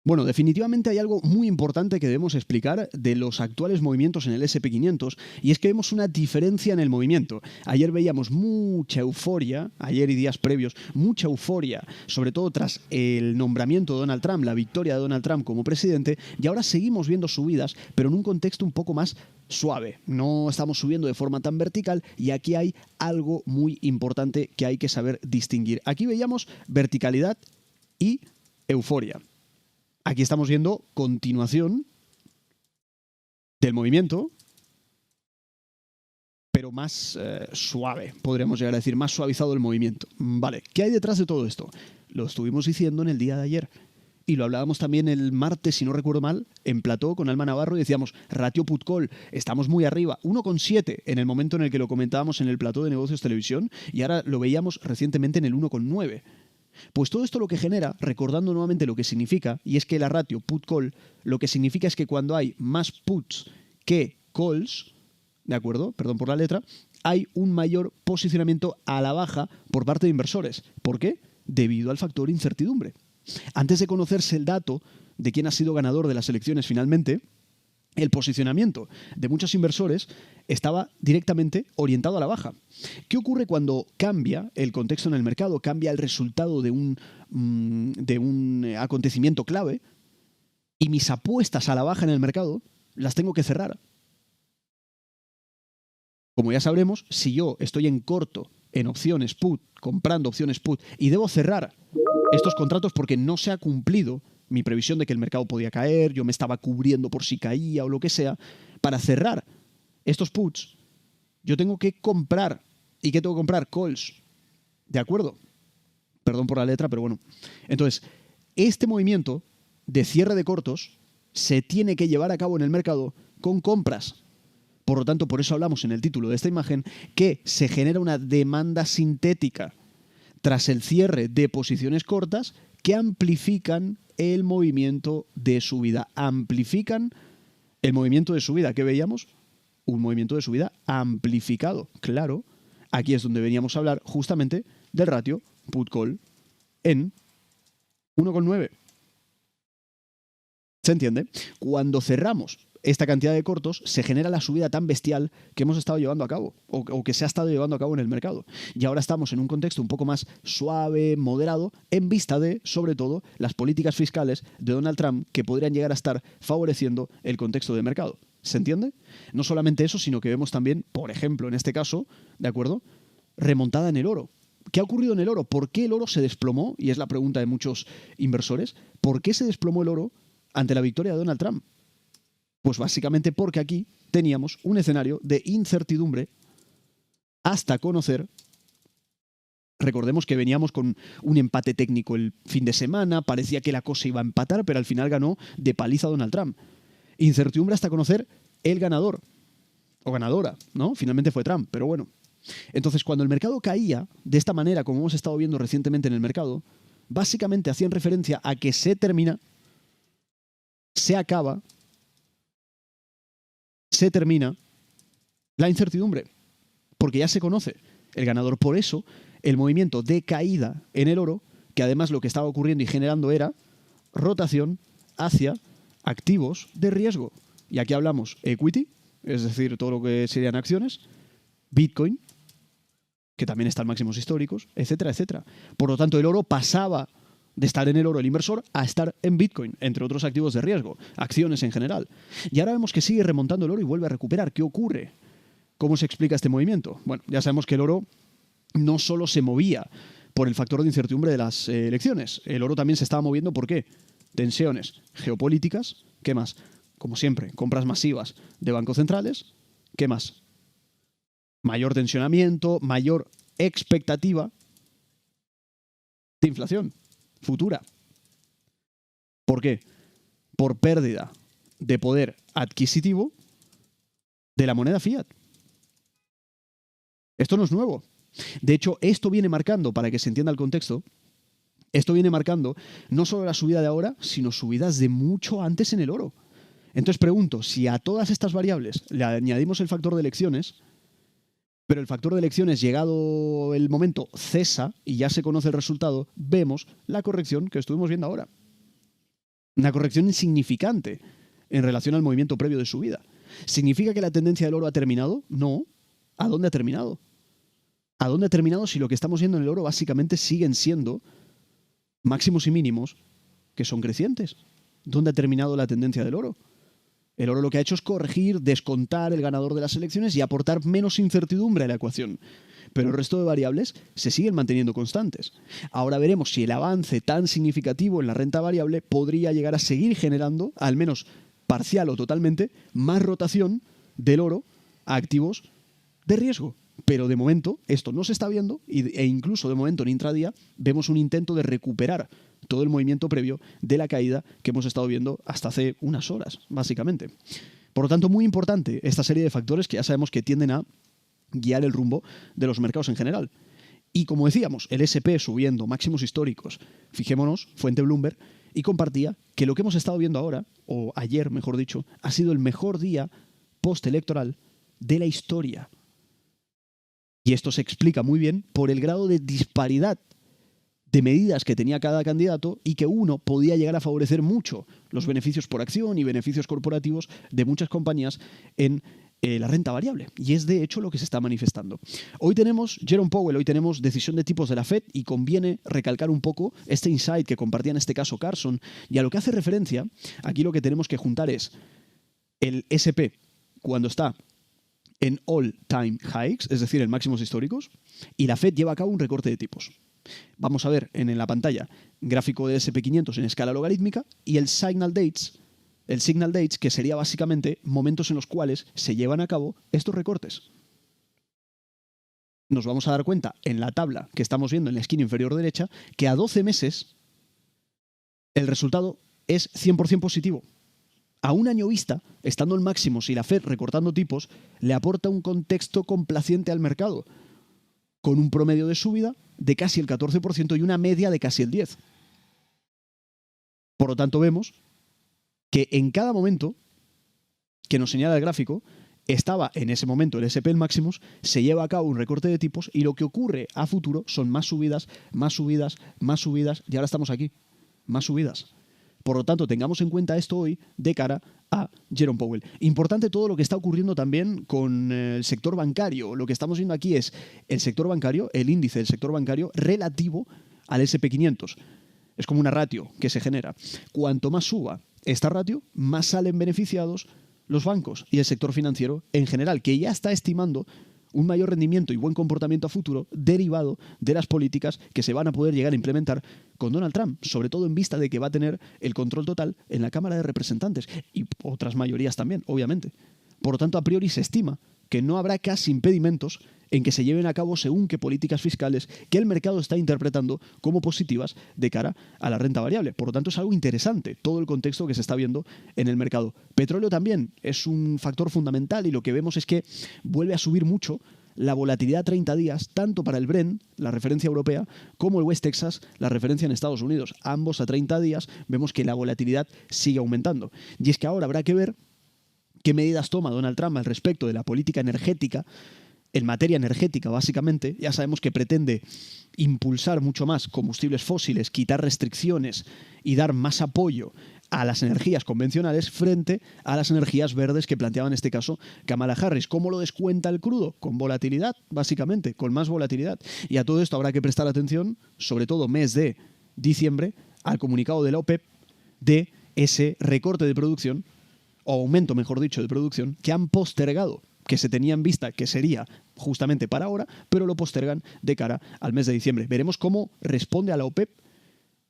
Bueno, definitivamente hay algo muy importante que debemos explicar de los actuales movimientos en el SP500 y es que vemos una diferencia en el movimiento. Ayer veíamos mucha euforia, ayer y días previos, mucha euforia, sobre todo tras el nombramiento de Donald Trump, la victoria de Donald Trump como presidente, y ahora seguimos viendo subidas, pero en un contexto un poco más suave. No estamos subiendo de forma tan vertical y aquí hay algo muy importante que hay que saber distinguir. Aquí veíamos verticalidad y euforia. Aquí estamos viendo continuación del movimiento, pero más suave, podríamos llegar a decir, más suavizado el movimiento. Vale, ¿qué hay detrás de todo esto? Lo estuvimos diciendo en el día de ayer. Y lo hablábamos también el martes, si no recuerdo mal, en plató con Alma Navarro y decíamos, ratio put-call, estamos muy arriba, 1,7 en el momento en el que lo comentábamos en el plató de Negocios Televisión y ahora lo veíamos recientemente en el 1,9. Pues todo esto lo que genera, recordando nuevamente lo que significa, y es que la ratio put-call lo que significa es que cuando hay más puts que calls, ¿de acuerdo? Perdón por la letra, hay un mayor posicionamiento a la baja por parte de inversores. ¿Por qué? Debido al factor incertidumbre. Antes de conocerse el dato de quién ha sido ganador de las elecciones finalmente, el posicionamiento de muchos inversores estaba directamente orientado a la baja. ¿Qué ocurre cuando cambia el contexto en el mercado, cambia el resultado de un acontecimiento clave y mis apuestas a la baja en el mercado las tengo que cerrar? Como ya sabremos, si yo estoy en corto en opciones put, comprando opciones put, y debo cerrar estos contratos porque no se ha cumplido mi previsión de que el mercado podía caer, yo me estaba cubriendo por si caía o lo que sea, para cerrar estos puts, yo tengo que comprar. ¿Y qué tengo que comprar? Calls. ¿De acuerdo? Perdón por la letra, pero bueno. Entonces, este movimiento de cierre de cortos se tiene que llevar a cabo en el mercado con compras. Por lo tanto, por eso hablamos en el título de esta imagen que se genera una demanda sintética tras el cierre de posiciones cortas que amplifican el movimiento de subida. Amplifican el movimiento de subida. ¿Qué veíamos? Un movimiento de subida amplificado. Claro, aquí es donde veníamos a hablar justamente del ratio put-call en 1,9. ¿Se entiende? Cuando cerramos esta cantidad de cortos, se genera la subida tan bestial que hemos estado llevando a cabo, o que se ha estado llevando a cabo en el mercado. Y ahora estamos en un contexto un poco más suave, moderado, en vista de, sobre todo, las políticas fiscales de Donald Trump que podrían llegar a estar favoreciendo el contexto de mercado. ¿Se entiende? No solamente eso, sino que vemos también, por ejemplo, en este caso, ¿de acuerdo? Remontada en el oro. ¿Qué ha ocurrido en el oro? ¿Por qué el oro se desplomó? Y es la pregunta de muchos inversores. ¿Por qué se desplomó el oro ante la victoria de Donald Trump? Pues básicamente porque aquí teníamos un escenario de incertidumbre hasta conocer. Recordemos que veníamos con un empate técnico el fin de semana, parecía que la cosa iba a empatar, pero al final ganó de paliza Donald Trump. Incertidumbre hasta conocer el ganador, o ganadora, ¿no? Finalmente fue Trump, pero bueno. Entonces, cuando el mercado caía de esta manera, como hemos estado viendo recientemente en el mercado, básicamente hacían referencia a que se termina, se acaba, se termina la incertidumbre, porque ya se conoce el ganador. Por eso, el movimiento de caída en el oro, que además lo que estaba ocurriendo y generando era rotación hacia activos de riesgo. Y aquí hablamos equity, es decir, todo lo que serían acciones, Bitcoin, que también está en máximos históricos, etcétera, etcétera. Por lo tanto, el oro pasaba de estar en el oro el inversor a estar en Bitcoin, entre otros activos de riesgo, acciones en general. Y ahora vemos que sigue remontando el oro y vuelve a recuperar. ¿Qué ocurre? ¿Cómo se explica este movimiento? Bueno, ya sabemos que el oro no solo se movía por el factor de incertidumbre de las elecciones, el oro también se estaba moviendo ¿por qué? Tensiones geopolíticas, ¿qué más? Como siempre, compras masivas de bancos centrales, ¿qué más? Mayor tensionamiento, mayor expectativa de inflación futura. ¿Por qué? Por pérdida de poder adquisitivo de la moneda fiat. Esto no es nuevo. De hecho, esto viene marcando, para que se entienda el contexto, esto viene marcando no solo la subida de ahora, sino subidas de mucho antes en el oro. Entonces pregunto, si a todas estas variables le añadimos el factor de elecciones, pero el factor de elecciones, llegado el momento, cesa y ya se conoce el resultado, vemos la corrección que estuvimos viendo ahora. Una corrección insignificante en relación al movimiento previo de subida. ¿Significa que la tendencia del oro ha terminado? No. ¿A dónde ha terminado? ¿A dónde ha terminado si lo que estamos viendo en el oro básicamente siguen siendo máximos y mínimos que son crecientes? ¿Dónde ha terminado la tendencia del oro? El oro lo que ha hecho es corregir, descontar el ganador de las elecciones y aportar menos incertidumbre a la ecuación. Pero el resto de variables se siguen manteniendo constantes. Ahora veremos si el avance tan significativo en la renta variable podría llegar a seguir generando, al menos parcial o totalmente, más rotación del oro a activos de riesgo. Pero de momento esto no se está viendo e incluso de momento en intradía vemos un intento de recuperar todo el movimiento previo de la caída que hemos estado viendo hasta hace unas horas, básicamente. Por lo tanto, muy importante esta serie de factores que ya sabemos que tienden a guiar el rumbo de los mercados en general. Y como decíamos, el S&P subiendo máximos históricos, fijémonos, fuente Bloomberg, y compartía que lo que hemos estado viendo ahora, o ayer mejor dicho, ha sido el mejor día postelectoral de la historia. Y esto se explica muy bien por el grado de disparidad de medidas que tenía cada candidato y que uno podía llegar a favorecer mucho los beneficios por acción y beneficios corporativos de muchas compañías en la renta variable. Y es de hecho lo que se está manifestando. Hoy tenemos Jerome Powell, hoy tenemos decisión de tipos de la Fed y conviene recalcar un poco este insight que compartía en este caso Carson. Y a lo que hace referencia, aquí lo que tenemos que juntar es el S&P cuando está en all-time highs, es decir, en máximos históricos, y la Fed lleva a cabo un recorte de tipos. Vamos a ver en la pantalla gráfico de S&P 500 en escala logarítmica y el signal dates, que sería básicamente momentos en los cuales se llevan a cabo estos recortes. Nos vamos a dar cuenta en la tabla que estamos viendo en la esquina inferior derecha que a 12 meses el resultado es 100% positivo. A un año vista, estando en máximos y la Fed recortando tipos, le aporta un contexto complaciente al mercado, con un promedio de subida de casi el 14% y una media de casi el 10%. Por lo tanto, vemos que en cada momento que nos señala el gráfico, estaba en ese momento el S&P en máximos, se lleva a cabo un recorte de tipos y lo que ocurre a futuro son más subidas, más subidas, más subidas y ahora estamos aquí, más subidas. Por lo tanto, tengamos en cuenta esto hoy de cara a Jerome Powell. Importante todo lo que está ocurriendo también con el sector bancario. Lo que estamos viendo aquí es el sector bancario, el índice del sector bancario relativo al S&P 500. Es como una ratio que se genera. Cuanto más suba esta ratio, más salen beneficiados los bancos y el sector financiero en general, que ya está estimando un mayor rendimiento y buen comportamiento a futuro derivado de las políticas que se van a poder llegar a implementar con Donald Trump, sobre todo en vista de que va a tener el control total en la Cámara de Representantes y otras mayorías también, obviamente. Por lo tanto, a priori se estima que no habrá casi impedimentos en que se lleven a cabo según qué políticas fiscales que el mercado está interpretando como positivas de cara a la renta variable. Por lo tanto, es algo interesante todo el contexto que se está viendo en el mercado. Petróleo también es un factor fundamental y lo que vemos es que vuelve a subir mucho la volatilidad a 30 días, tanto para el Brent, la referencia europea, como el West Texas, la referencia en Estados Unidos. Ambos a 30 días vemos que la volatilidad sigue aumentando. Y es que ahora habrá que ver qué medidas toma Donald Trump al respecto de la política energética. En materia energética, básicamente, ya sabemos que pretende impulsar mucho más combustibles fósiles, quitar restricciones y dar más apoyo a las energías convencionales frente a las energías verdes que planteaba en este caso Kamala Harris. ¿Cómo lo descuenta el crudo? Con volatilidad, básicamente, con más volatilidad. Y a todo esto habrá que prestar atención, sobre todo mes de diciembre, al comunicado de la OPEP de ese recorte de producción, o aumento, mejor dicho, de producción, que han postergado, que se tenía en vista que sería justamente para ahora, pero lo postergan de cara al mes de diciembre. Veremos cómo responde a la OPEP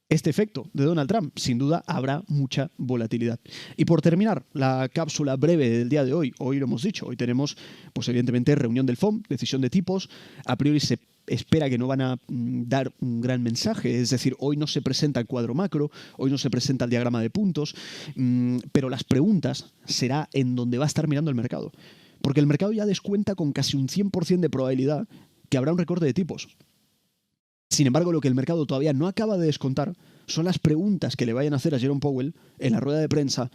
este efecto de Donald Trump. Sin duda habrá mucha volatilidad. Y por terminar, la cápsula breve del día de hoy. Hoy lo hemos dicho, hoy tenemos, pues evidentemente, reunión del FOMC, decisión de tipos. A priori se espera que no van a dar un gran mensaje, es decir, hoy no se presenta el cuadro macro, hoy no se presenta el diagrama de puntos, pero las preguntas será en donde va a estar mirando el mercado. Porque el mercado ya descuenta con casi un 100% de probabilidad que habrá un recorte de tipos. Sin embargo, lo que el mercado todavía no acaba de descontar son las preguntas que le vayan a hacer a Jerome Powell en la rueda de prensa,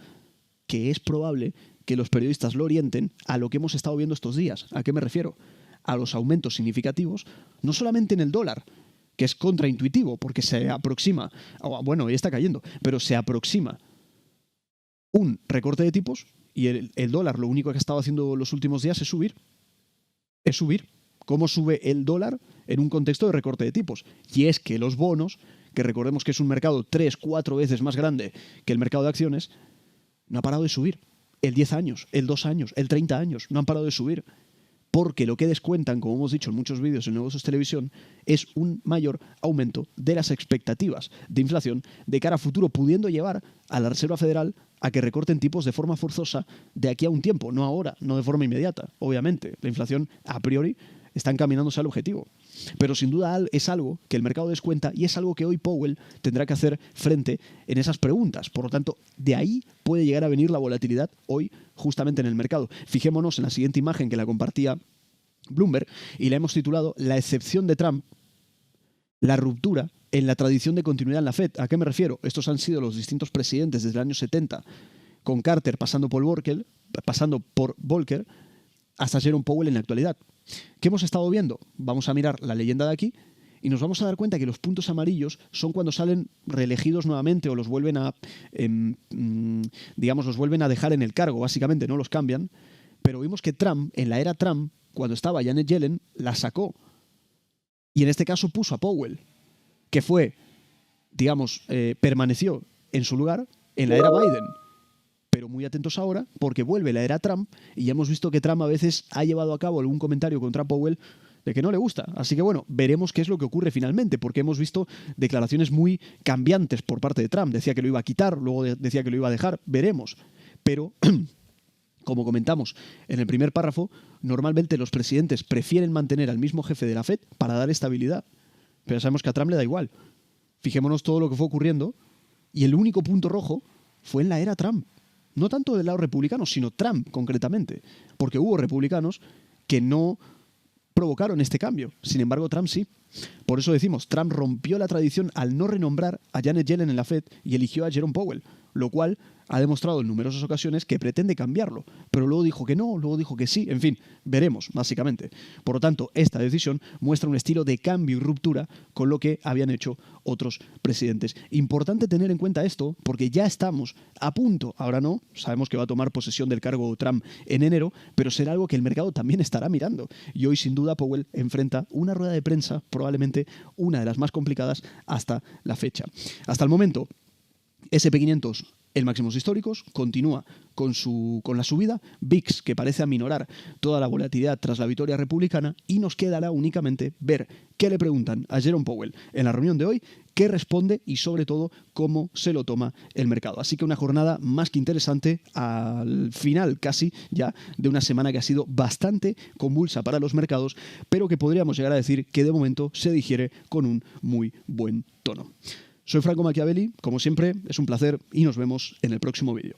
que es probable que los periodistas lo orienten a lo que hemos estado viendo estos días. ¿A qué me refiero? A los aumentos significativos, no solamente en el dólar, que es contraintuitivo porque se aproxima, bueno, ya está cayendo, pero se aproxima un recorte de tipos y el dólar lo único que ha estado haciendo los últimos días es subir. Es subir. ¿Cómo sube el dólar en un contexto de recorte de tipos? Y es que los bonos, que recordemos que es un mercado 3-4 veces más grande que el mercado de acciones, no ha parado de subir. El 10 años, el 2 años, el 30 años, no han parado de subir. Porque lo que descuentan, como hemos dicho en muchos vídeos en Negocios Televisión, es un mayor aumento de las expectativas de inflación de cara a futuro, pudiendo llevar a la Reserva Federal a que recorten tipos de forma forzosa de aquí a un tiempo, no ahora, no de forma inmediata. Obviamente, la inflación a priori está encaminándose al objetivo. Pero sin duda es algo que el mercado descuenta y es algo que hoy Powell tendrá que hacer frente en esas preguntas. Por lo tanto, de ahí puede llegar a venir la volatilidad hoy justamente en el mercado. Fijémonos en la siguiente imagen que la compartía Bloomberg y la hemos titulado La excepción de Trump, la ruptura en la tradición de continuidad en la Fed. ¿A qué me refiero? Estos han sido los distintos presidentes desde el año 70, con Carter pasando por Volcker hasta Jerome Powell en la actualidad. ¿Qué hemos estado viendo? Vamos a mirar la leyenda de aquí y nos vamos a dar cuenta que los puntos amarillos son cuando salen reelegidos nuevamente o los vuelven a, los vuelven a dejar en el cargo, básicamente, no los cambian. Pero vimos que Trump, en la era Trump, cuando estaba Janet Yellen, la sacó. Y en este caso puso a Powell, que fue, permaneció en su lugar en la era Biden. Pero muy atentos ahora, porque vuelve la era Trump y ya hemos visto que Trump a veces ha llevado a cabo algún comentario contra Powell de que no le gusta. Así que bueno, veremos qué es lo que ocurre finalmente, porque hemos visto declaraciones muy cambiantes por parte de Trump. Decía que lo iba a quitar, luego decía que lo iba a dejar, veremos. Pero, como comentamos en el primer párrafo, normalmente los presidentes prefieren mantener al mismo jefe de la Fed para dar estabilidad. Pero sabemos que a Trump le da igual. Fijémonos todo lo que fue ocurriendo y el único punto rojo fue en la era Trump. No tanto del lado republicano, sino Trump concretamente. Porque hubo republicanos que no provocaron este cambio. Sin embargo, Trump sí. Por eso decimos, Trump rompió la tradición al no renombrar a Janet Yellen en la Fed y eligió a Jerome Powell, lo cual ha demostrado en numerosas ocasiones que pretende cambiarlo. Pero luego dijo que no, luego dijo que sí. En fin, veremos, básicamente. Por lo tanto, esta decisión muestra un estilo de cambio y ruptura con lo que habían hecho otros presidentes. Importante tener en cuenta esto porque ya estamos a punto, ahora no, sabemos que va a tomar posesión del cargo Trump en enero, pero será algo que el mercado también estará mirando. Y hoy, sin duda, Powell enfrenta una rueda de prensa, probablemente una de las más complicadas hasta la fecha. Hasta el momento, S&P 500 en máximos históricos, continúa con la subida, VIX, que parece aminorar toda la volatilidad tras la victoria republicana, y nos quedará únicamente ver qué le preguntan a Jerome Powell en la reunión de hoy, qué responde y sobre todo cómo se lo toma el mercado. Así que una jornada más que interesante al final casi ya de una semana que ha sido bastante convulsa para los mercados, pero que podríamos llegar a decir que de momento se digiere con un muy buen tono. Soy Franco Machiavelli, como siempre, es un placer y nos vemos en el próximo vídeo.